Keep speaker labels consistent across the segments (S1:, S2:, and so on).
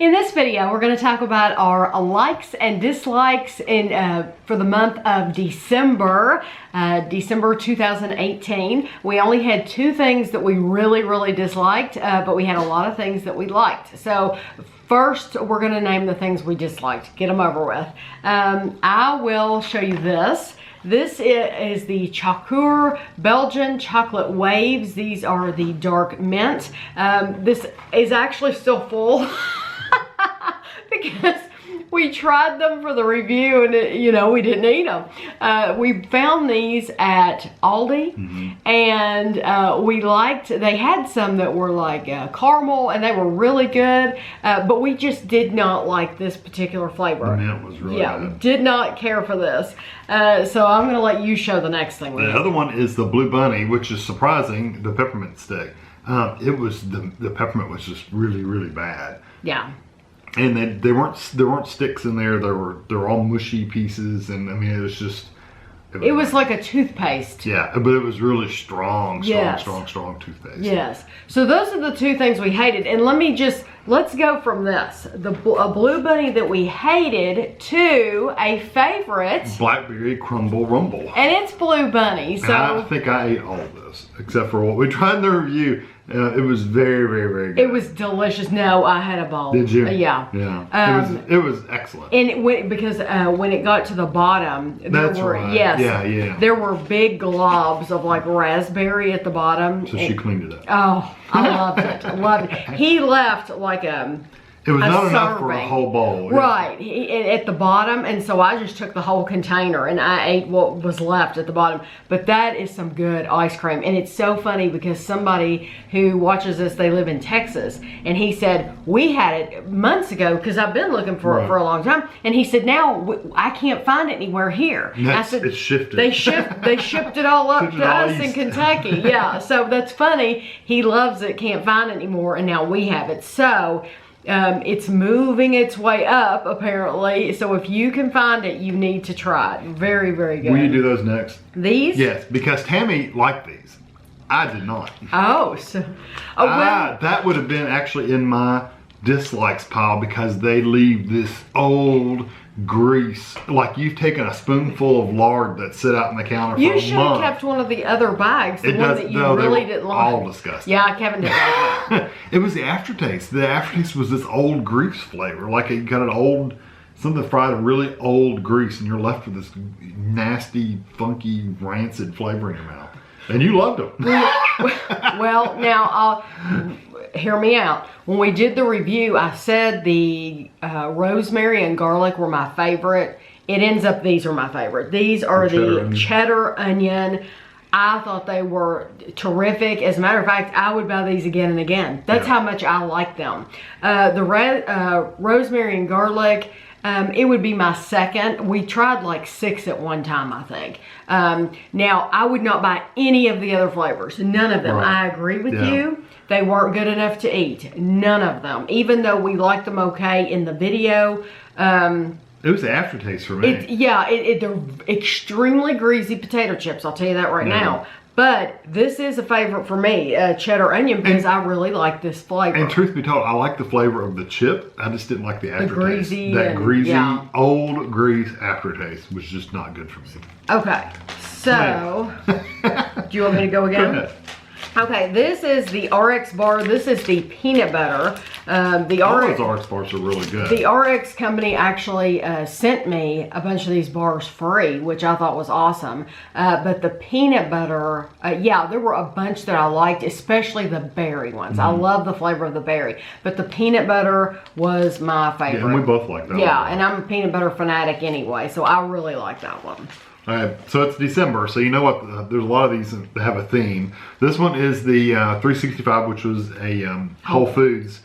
S1: In this video, we're going to talk about our likes and dislikes for the month of December, December 2018. We only had 2 things that we really disliked, but we had a lot of things that we liked. So first, we're going to name the things we disliked. Get them over with. I will show you this. This is the Chocour Belgian Chocolate Waves. These are the dark mint. This is actually still full because we tried them for the review and we didn't eat them. We found these at Aldi and we liked, they had some that were like caramel and they were really good, but we just did not like this particular flavor.
S2: The mint was really good.
S1: Did not care for this. So I'm going to let you show the next thing.
S2: The other one is the Blue Bunny, which is surprising, the peppermint stick. It was, the peppermint was just really bad.
S1: Yeah.
S2: And there weren't sticks in there. They're all mushy pieces, and I mean it was just.
S1: It was like a toothpaste.
S2: Yeah, but it was really strong toothpaste.
S1: Yes. So those are the 2 things we hated, and let's go from this, a Blue Bunny that we hated to a favorite,
S2: Blackberry Crumble Rumble.
S1: and it's Blue Bunny. So
S2: and I think I ate all of this except for what we tried in the review. It was very good.
S1: It was delicious. No, I had a bowl.
S2: Did you?
S1: Yeah.
S2: Yeah. It was excellent.
S1: And because when it got to the bottom, there were big globs of like raspberry at the bottom.
S2: So she cleaned it up.
S1: Oh, I loved it. I loved it. He left like
S2: it was not enough for a whole bowl.
S1: Right, at the bottom, and so I just took the whole container and I ate what was left at the bottom. But that is some good ice cream, and it's so funny because somebody who watches this, they live in Texas, and he said, we had it months ago because I've been looking for it for a long time, and he said, now I can't find it anywhere here. I said,
S2: it's shifted.
S1: They shipped it all up to us in Kentucky. Yeah, so that's funny. He loves it, can't find it anymore, and now we have it. So it's moving its way up apparently, so if you can find it, you need to try it. Very good.
S2: Will you do those next?
S1: These?
S2: Yes, because Tammy liked these. I did not.
S1: Oh, well,
S2: that would have been actually in my dislikes pile because they leave this old grease, like you've taken a spoonful of lard that sit out on the counter for a month.
S1: You should have kept one of the other bags, the one that you really didn't like.
S2: All disgusting.
S1: Yeah, Kevin didn't like that.
S2: It was the aftertaste. The aftertaste was this old grease flavor, like it got an old, something fried in really old grease, and you're left with this nasty, funky, rancid flavor in your mouth. And you loved them.
S1: Well, now hear me out. When we did the review, I said the rosemary and garlic were my favorite. It ends up these are my favorite. These are the cheddar onion. I thought they were terrific. As a matter of fact, I would buy these again and again. That's how much I like them. The rosemary and garlic, it would be my second. We tried like 6 at one time, I think. Now, I would not buy any of the other flavors. None of them. I agree with you. They weren't good enough to eat. None of them. Even though we liked them okay in the video.
S2: It was the aftertaste for me.
S1: They're extremely greasy potato chips. I'll tell you that right now. But this is a favorite for me, cheddar onion, because I really like this flavor.
S2: And truth be told, I like the flavor of the chip. I just didn't like the aftertaste. That greasy, old grease aftertaste was just not good for me. Okay,
S1: so do you want me to go again?
S2: Go ahead.
S1: Okay, this is the RX bar. This is the peanut butter.
S2: All those RX bars are really good.
S1: The RX company actually sent me a bunch of these bars free, which I thought was awesome. But the peanut butter, there were a bunch that I liked, especially the berry ones. I love the flavor of the berry. But the peanut butter was my favorite.
S2: Yeah, and we both like that one.
S1: Yeah, and I'm a peanut butter fanatic anyway, so I really like that one.
S2: All right, so it's December, so you know what, there's a lot of these that have a theme. This one is the 365, which was a Whole Foods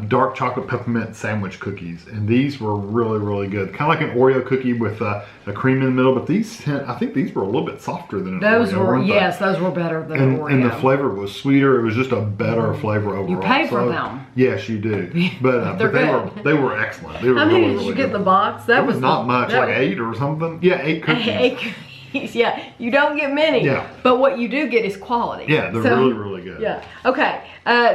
S2: dark chocolate peppermint sandwich cookies, and these were really good. Kind of like an Oreo cookie with a cream in the middle, but these, I think these were a little bit softer than an
S1: Oreo. Those were better than an Oreo.
S2: And the flavor was sweeter. It was just a better flavor overall.
S1: You pay for them.
S2: Yes, you do. But they were excellent. They were
S1: How many did you get in the box? That was
S2: not much, like 8 or something. Yeah, 8 cookies.
S1: 8 cookies. Yeah, you don't get many. Yeah. But what you do get is quality.
S2: Yeah, they're really good. good.
S1: Yeah. Okay.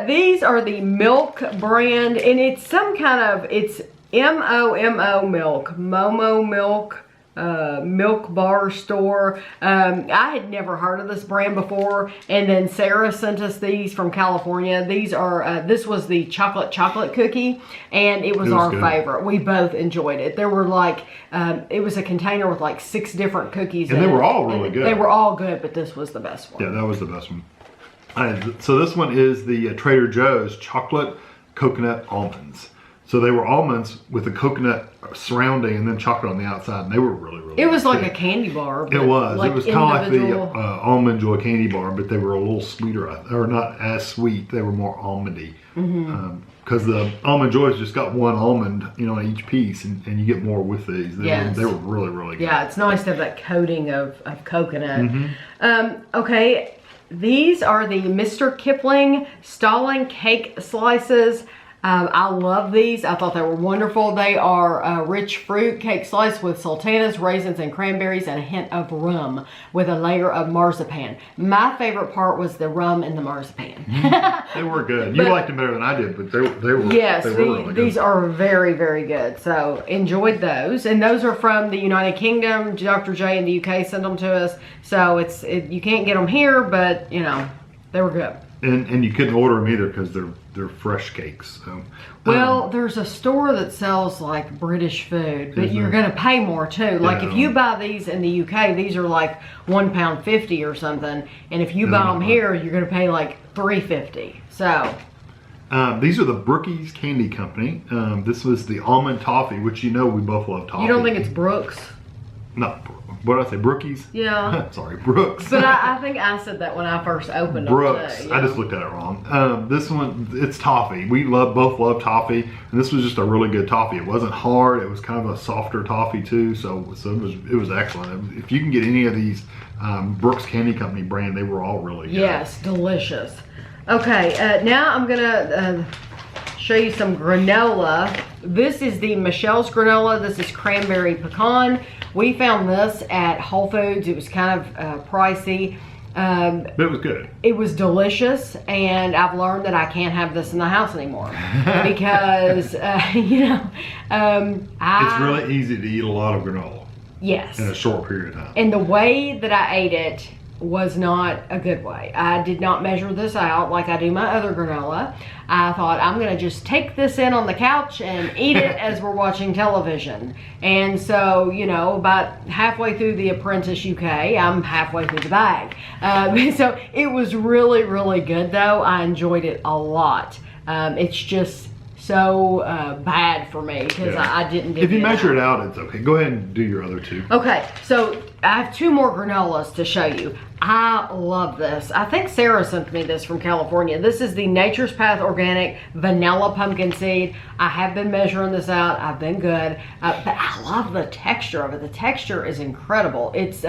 S1: These are the milk brand, and it's some kind of, it's MOMO milk, Momo milk. Milk bar store. I had never heard of this brand before, and then Sarah sent us these from California. These are this was the chocolate cookie, and it was our favorite. We both enjoyed it. There were like it was a container with like 6 different cookies,
S2: and they were all really good.
S1: They were all good, but this was the best one.
S2: Yeah, that was the best one. So this one is the Trader Joe's chocolate coconut almonds. So they were almonds with a coconut surrounding and then chocolate on the outside, and they were really good.
S1: It was like a candy bar.
S2: It was. Like it was kind of like the Almond Joy candy bar, but they were a little sweeter, or not as sweet. They were more almondy. Because the Almond Joys just got 1 almond, on each piece, and you get more with these. They were really good.
S1: Yeah, it's nice to have that coating of coconut. Okay, these are the Mr. Kipling Stalin cake slices. I love these. I thought they were wonderful. They are rich fruit cake slice with sultanas, raisins, and cranberries, and a hint of rum with a layer of marzipan. My favorite part was the rum and the marzipan.
S2: They were good. You liked them better than I did, but they were.
S1: Yes,
S2: they were really good.
S1: These are very, very good. So enjoyed those, and those are from the United Kingdom. Dr. J in the UK sent them to us, so you can't get them here, but they were good.
S2: And you couldn't order them either because they're fresh cakes. So,
S1: well, there's a store that sells like British food, but you're going to pay more too. Like if you buy these in the UK, these are like £1.50 or something, and if you buy them here, you're going to pay like $3.50. So.
S2: These are the Brookies Candy Company. This was the Almond Toffee, which we both love toffee.
S1: You don't think it's Brooks?
S2: No, what did I say? Brookies?
S1: Yeah.
S2: Sorry, Brooks.
S1: But I think I said that when I first opened it.
S2: Brooks. I just looked at it wrong. This one, it's toffee. We both love toffee, and this was just a really good toffee. It wasn't hard. It was kind of a softer toffee too, so it was excellent. If you can get any of these Brooks Candy Company brand, they were all really good.
S1: Yes, delicious. Okay, now I'm gonna show you some granola. This is the Michelle's granola. This is cranberry pecan. We found this at Whole Foods. It was kind of pricey.
S2: But it was good.
S1: It was delicious, and I've learned that I can't have this in the house anymore because,
S2: it's really easy to eat a lot of granola.
S1: Yes.
S2: In a short period of time.
S1: And the way that I ate it was not a good way. I did not measure this out like I do my other granola. I thought I'm gonna just take this in on the couch and eat it as we're watching television. And so, about halfway through The Apprentice UK, I'm halfway through the bag. So it was really, really good though. I enjoyed it a lot. It's just so bad for me because I didn't do it.
S2: If you measure it out, it's okay. Go ahead and do your other 2.
S1: Okay, so I have 2 more granolas to show you. I love this. I think Sarah sent me this from California. This is the Nature's Path Organic Vanilla Pumpkin Seed. I have been measuring this out. I've been good. But I love the texture of it. The texture is incredible. It's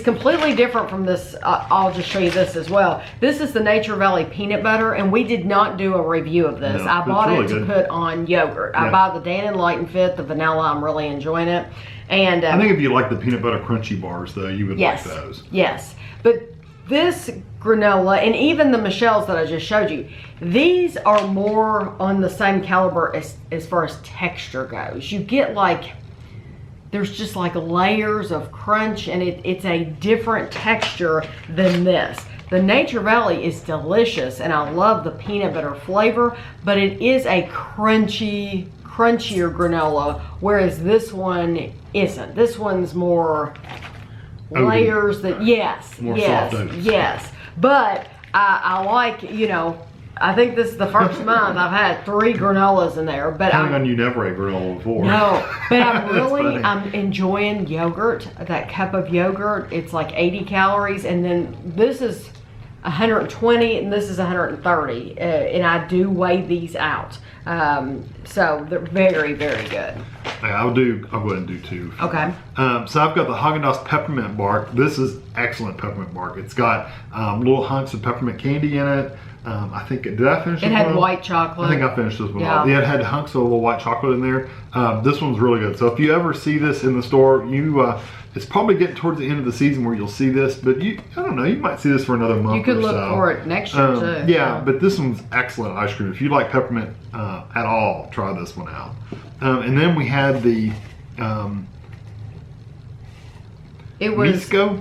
S1: completely different from this. I'll just show you this as well. This is the Nature Valley Peanut Butter, and we did not do a review of this.
S2: No,
S1: I bought
S2: really
S1: it to
S2: good.
S1: put on yogurt. I buy the Dan and Light Fit, the vanilla. I'm really enjoying it. And
S2: I think if you like the peanut butter crunchy bars, though, you would like those.
S1: Yes. But this granola, and even the Michelle's that I just showed you, these are more on the same caliber as far as texture goes. You get there's just like layers of crunch, and it's a different texture than this. The Nature Valley is delicious, and I love the peanut butter flavor, but it is a crunchier granola, whereas this one isn't. This one's more layers that, yes. But I like, I think this is the first month I've had 3 granolas in there. But
S2: Counting on you never ate granola before.
S1: No, but I'm enjoying yogurt, that cup of yogurt. It's like 80 calories, and then this is 120 and this is 130, and I do weigh these out. So they're very, very good.
S2: I'll go ahead and do 2.
S1: Okay.
S2: So I've got the Haagen-Dazs peppermint bark. This is excellent peppermint bark. It's got little hunks of peppermint candy in it. I think, did I finish
S1: It had white chocolate.
S2: I think I finished this one
S1: Yeah.
S2: off. Yeah, it had hunks of a little white chocolate in there. This one's really good. So if you ever see this in the store, it's probably getting towards the end of the season where you'll see this, but I don't know, you might see this for another month.
S1: You could
S2: or
S1: look
S2: so.
S1: for it next year too.
S2: Yeah, but this one's excellent ice cream. If you like peppermint at all, try this one out. And then we had the
S1: It was
S2: Misko.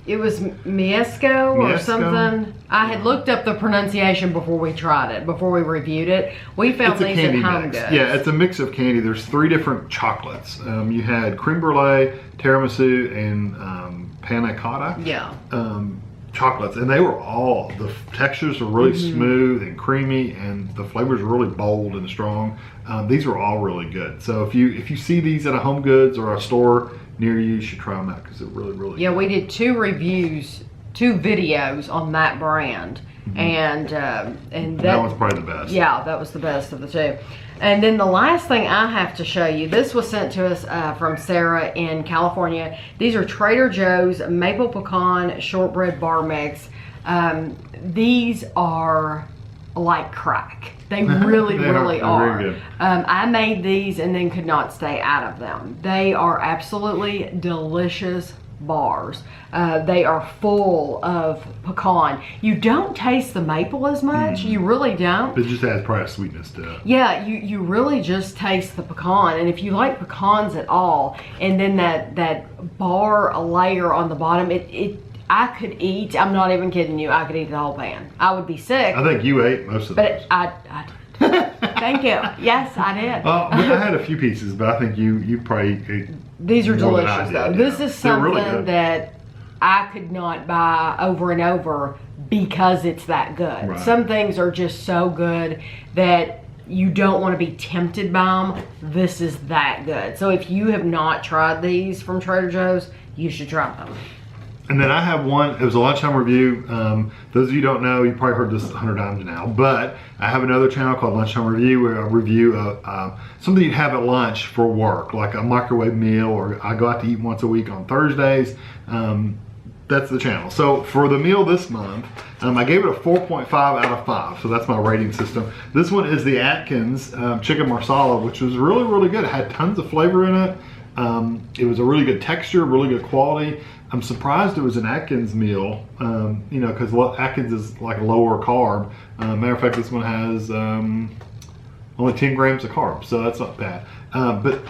S1: It was Miesco or
S2: Miesco?
S1: something. I had looked up the pronunciation before we tried it, before we reviewed it. We found
S2: It's a
S1: these at
S2: candy
S1: Home
S2: mix.
S1: Goods.
S2: Yeah, it's a mix of candy. There's 3 different chocolates. You had creme brulee, tiramisu, and panna cotta.
S1: Yeah.
S2: Chocolates, and they were all, the textures were really smooth and creamy, and the flavors were really bold and strong. These were all really good. So if you see these at a Home Goods or a store near you should try them out because they're really, really good.
S1: Yeah, we did 2 videos on that brand, and
S2: that one's probably the best.
S1: Yeah, that was the best of the 2. And then the last thing I have to show you, this was sent to us from Sarah in California. These are Trader Joe's Maple Pecan Shortbread Bar Mix. These are like crack. They really, really are.
S2: Very good.
S1: I made these and then could not stay out of them. They are absolutely delicious bars. They are full of pecan. You don't taste the maple as much. You really don't.
S2: It just adds probably a sweetness to it.
S1: Yeah, you really just taste the pecan. And if you like pecans at all, and then that bar layer on the bottom, I could eat, I'm not even kidding you, I could eat the whole pan. I would be sick.
S2: I think you ate most of those.
S1: But I thank you. Yes, I did.
S2: But I had a few pieces, but I think you probably ate.
S1: These are
S2: more than I
S1: delicious
S2: did,
S1: though.
S2: yeah.
S1: This is
S2: They're really
S1: something
S2: good.
S1: that I could not buy over and over because it's that good.
S2: Right.
S1: Some things are just so good that you don't want to be tempted by them. This is that good. So if you have not tried these from Trader Joe's, you should try them.
S2: And then I have one, it was a lunchtime review. Those of you who don't know, you probably heard this 100 times now, but I have another channel called Lunchtime Review where I review something you'd have at lunch for work, like a microwave meal, or I go out to eat once a week on Thursdays. That's the channel. So for the meal this month, I gave it a 4.5 out of 5. So that's my rating system. This one is the Atkins chicken marsala, which was really, really good. It had tons of flavor in it. It was a really good texture, really good quality. I'm surprised it was an Atkins meal, because Atkins is like a lower carb. Matter of fact, this one has only 10 grams of carbs, so that's not bad. But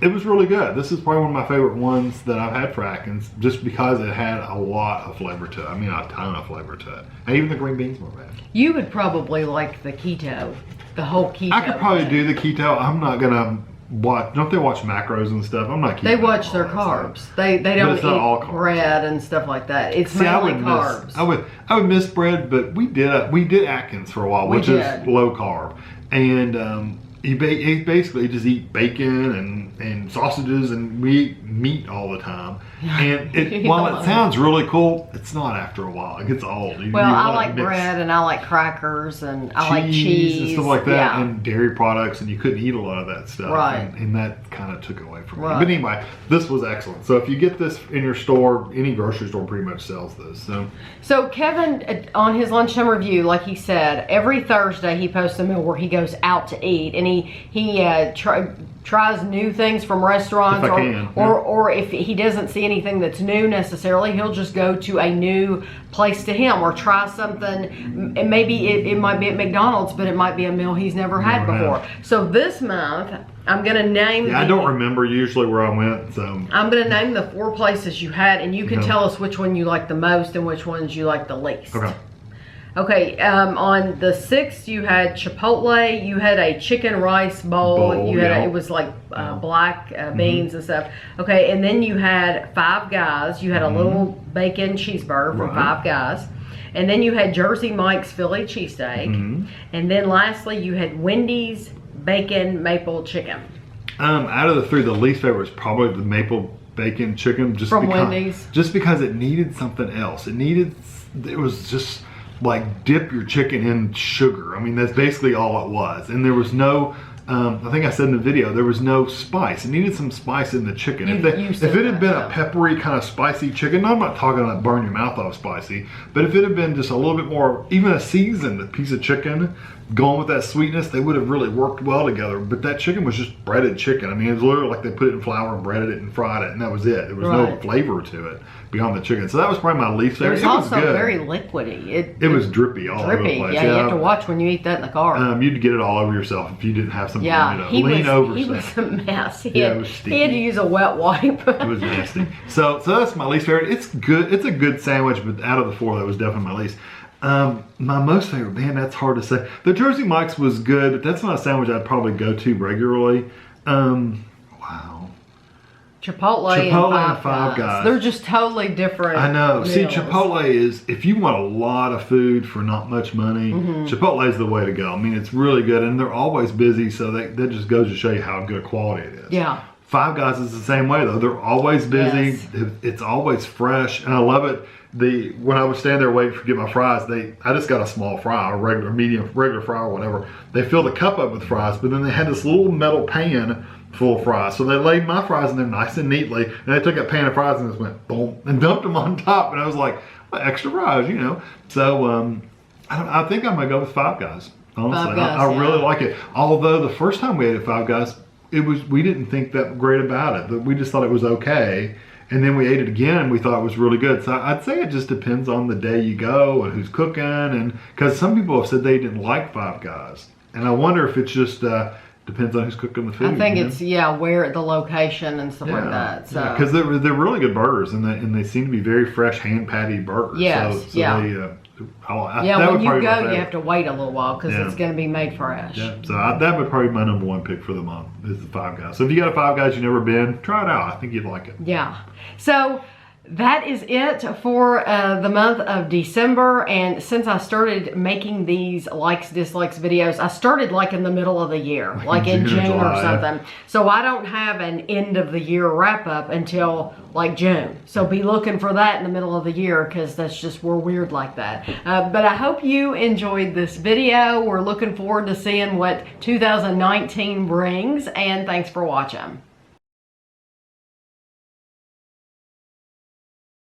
S2: it was really good. This is probably one of my favorite ones that I've had for Atkins, just because it had a lot of flavor to it. I mean, a ton of flavor to it. And even the green beans were bad.
S1: You would probably like the keto, the whole keto.
S2: I could probably
S1: thing.
S2: do the keto. I'm not gonna watch. Don't they watch macros and stuff? I'm not.
S1: They watch their carbs. They don't
S2: it's not all
S1: eat
S2: carbs.
S1: bread and stuff like that. It's
S2: See, I
S1: mainly
S2: would
S1: carbs.
S2: miss. I would miss bread, but we did Atkins for a while,
S1: We
S2: which is
S1: did.
S2: low carb, and he basically just eat bacon and sausages, and we eat meat all the time. And while it sounds really cool, it's not after a while. It gets old.
S1: Well, I like bread and I like crackers and I like cheese
S2: and stuff like that,
S1: Yeah.
S2: and dairy products, and you couldn't eat a lot of that stuff.
S1: Right.
S2: And that kind of took away from me.
S1: Right.
S2: But anyway, this was excellent. So if you get this in your store, any grocery store pretty much sells this.
S1: So Kevin, on his lunchtime review, like he said, every Thursday he posts a meal where he goes out to eat, and he tries new things from restaurants,
S2: If I can,
S1: or if he doesn't see anything that's new necessarily, he'll just go to a new place to him or try something. And maybe it might be at McDonald's, but it might be a meal he's never had before. So this month, I'm gonna name.
S2: I don't remember usually where I went, so
S1: I'm gonna name the 4 places you had, and you can tell us which one you like the most and which ones you like the least.
S2: okay.
S1: Okay, on the 6th you had Chipotle, you had a chicken rice bowl, you had
S2: yeah.
S1: it was like black beans and stuff. Okay, and then you had Five Guys, you had a little bacon cheeseburger from Five Guys. And then you had Jersey Mike's Philly cheesesteak. And then lastly you had Wendy's bacon maple chicken.
S2: Out of the 3, the least favorite is probably the maple bacon chicken, just
S1: From
S2: because,
S1: Wendy's?
S2: Just because it needed something else. It was just like dip your chicken in sugar. I mean, that's basically all it was. And there was no I think I said in the video, there was no spice. It needed some spice in the chicken. If it had been a peppery kind of spicy chicken, I'm not talking like burn your mouth off spicy, but if it had been just a little bit more, even a seasoned piece of chicken, going with that sweetness, they would have really worked well together. But that chicken was just breaded chicken. I mean, it was literally like they put it in flour and breaded it and fried it, and that was it. There was no flavor to it beyond the chicken. So that was probably my least favorite.
S1: It was also very liquidy.
S2: It was drippy all over the place.
S1: Yeah, you have to watch when you eat that in the car.
S2: You'd get it all over yourself if you didn't have something to lean over.
S1: He was a mess.
S2: It was sticky.
S1: He had to use a wet wipe.
S2: It was nasty. So that's my least favorite. It's good. It's a good sandwich, but out of the four, that was definitely my least. My most favorite, man, that's hard to say. The Jersey Mike's was good, but that's not a sandwich I'd probably go to regularly. Wow.
S1: Chipotle and Five Guys. They're just totally different.
S2: I know.
S1: Meals.
S2: See, Chipotle is, if you want a lot of food for not much money, Chipotle is the way to go. I mean, it's really good, and they're always busy, so that just goes to show you how good quality it is.
S1: Yeah.
S2: Five Guys is the same way, though. They're always busy. Yes. It's always fresh, and I love it. When I was standing there waiting to get my fries, I just got a small fry, or regular fry or whatever. They filled the cup up with fries, but then they had this little metal pan full of fries. So they laid my fries in there nice and neatly, and they took a pan of fries and just went boom and dumped them on top. And I was like, well, extra fries, you know. So I think I'm gonna go with Five Guys. Honestly, Five Guys, I really like it. Although the first time we ate at Five Guys, we didn't think that great about it. We just thought it was okay. And then we ate it again and we thought it was really good. So I'd say it just depends on the day you go and who's cooking. And because some people have said they didn't like Five Guys. And I wonder if it's just depends on who's cooking the food.
S1: I think it's, where the location and stuff like that. So
S2: because they're really good burgers and they seem to be very fresh hand patted burgers.
S1: Yes, when you go, you have to wait a little while because it's going to be made fresh.
S2: Yeah, so that would probably be my number one pick for the month is the Five Guys. So if you got a Five Guys you've never been, try it out. I think you'd like it.
S1: Yeah. So that is it for the month of December. And since I started making these likes, dislikes videos, I started like in the middle of the year, like in June or something. So I don't have an end of the year wrap up until like June. So be looking for that in the middle of the year because that's just, we're weird like that. But I hope you enjoyed this video. We're looking forward to seeing what 2019 brings, and thanks for watching.